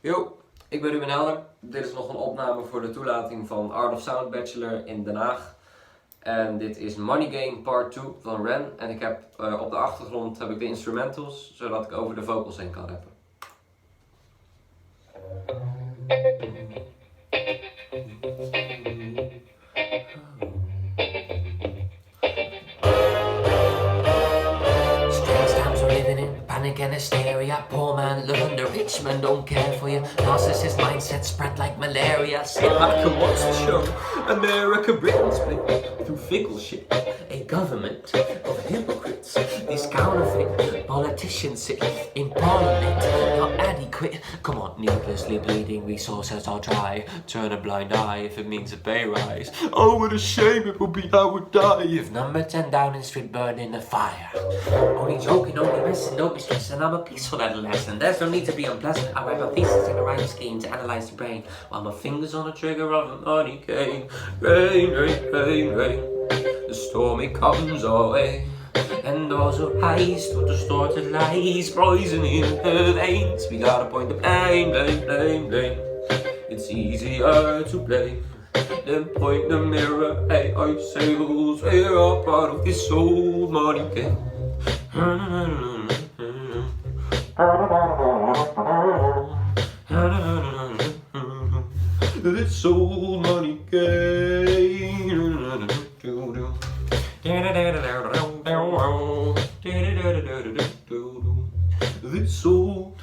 Yo, ik ben Ruben. Dit is nog een opname voor de toelating van Art of Sound Bachelor in Den Haag. En dit is Money Game Part 2 van Ren. En ik heb op de achtergrond heb ik de instrumentals, zodat ik over de vocals heen kan rappen. Panic and hysteria, poor man living, the rich man don't care for you. Narcissist mindset spread like malaria. See, America wants to show America Britain's play through fickle shit. A government of hypocrites. These counterfeit politicians sit in parliament, not adequate. Come on, needlessly bleeding, resources are dry. Turn a blind eye if it means a pay rise. Oh, what a shame it will be how we die if number 10 Downing Street burned in the fire. Only joking, only messing, don't be stressing. I'm a peaceful adolescent. There's no need to be unpleasant. I write my thesis in a rhyme scheme to analyze the brain while my fingers on the trigger of a money cane. Rain, rain, rain, rain. The storm it comes our way, and those who rise to distorted lies, poison in her veins. We gotta point the blame, blame, blame, blame. It's easier to blame than point the mirror at ourselves. We're all part of this old money game. This old money game. This old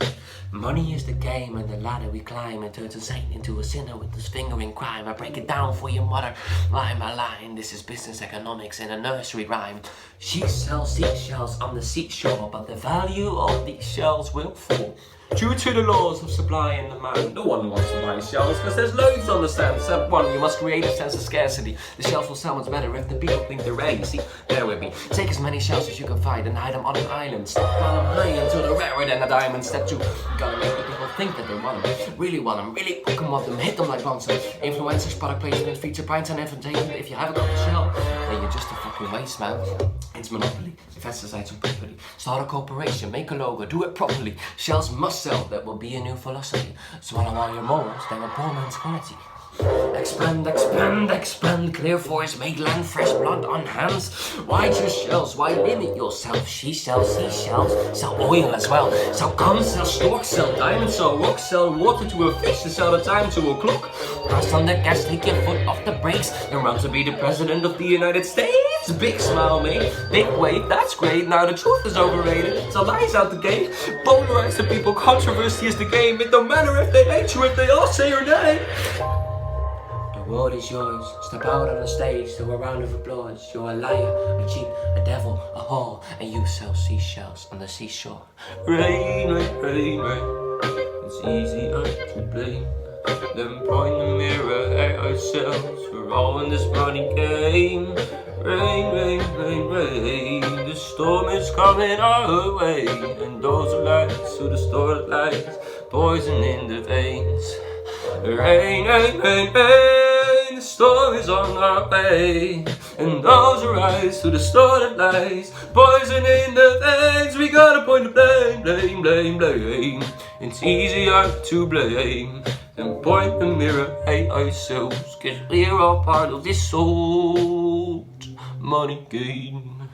money is the game, and the ladder we climb and turns a saint into a sinner with his finger in crime. I break it down for your mother, line by line. This is business economics in a nursery rhyme. She sells seashells on the seashore, but the value of these shells will fall due to the laws of supply and demand. No one wants to buy shells because there's loads on the stand. Step 1, you must create a sense of scarcity. The shells will sell much better if the people think they're rare. You see, bear with me. Take as many shells as you can find and hide them on an island. Stockpile them high until they're rarer than a diamond. Step 2, you gotta make the people think that they want them. Really want them, really hook them up them, hit them like Bronson. Influencers, product placement, feature pints and entertainment. If you haven't got the shell, then you're just a fucking waste, man. It's monopoly. Investors like some property. Start a corporation, make a logo, do it properly. Shells must sell, that will be a new philosophy. Swallow all your morals, they're a poor man's quality. Expand, expand, expand, clear voice, make land fresh blood on hands. Why choose shells? Why limit yourself? She sells seashells, sell oil as well. Sell guns, sell storks, sell diamonds, sell rocks, sell water to a fish, to sell the time to a clock. Press on the gas, take your foot off the brakes, and run to be the president of the United States. Big smile, mate, big wave, that's great. Now the truth is overrated, so lies out the gate. Polarize the people, controversy is the game. It don't matter if they hate you, if they all say your name. The world is yours. Step out on the stage to a round of applause. You're a liar, a cheat, a devil, a whore, and you sell seashells on the seashore. Rain, rain, rain, rain. It's easier to blame than point the mirror at ourselves. We're all in this money game. Rain, rain, rain, rain. The storm is coming our way, and those who lies to distort lies, poison in the veins. Rain, rain, rain, rain. The storm is on our way, and those who rise to distorted lies, poison in the veins. We gotta point the blame, blame, blame, blame. It's easier to blame than point the mirror at ourselves, 'cause we're all part of this old money game.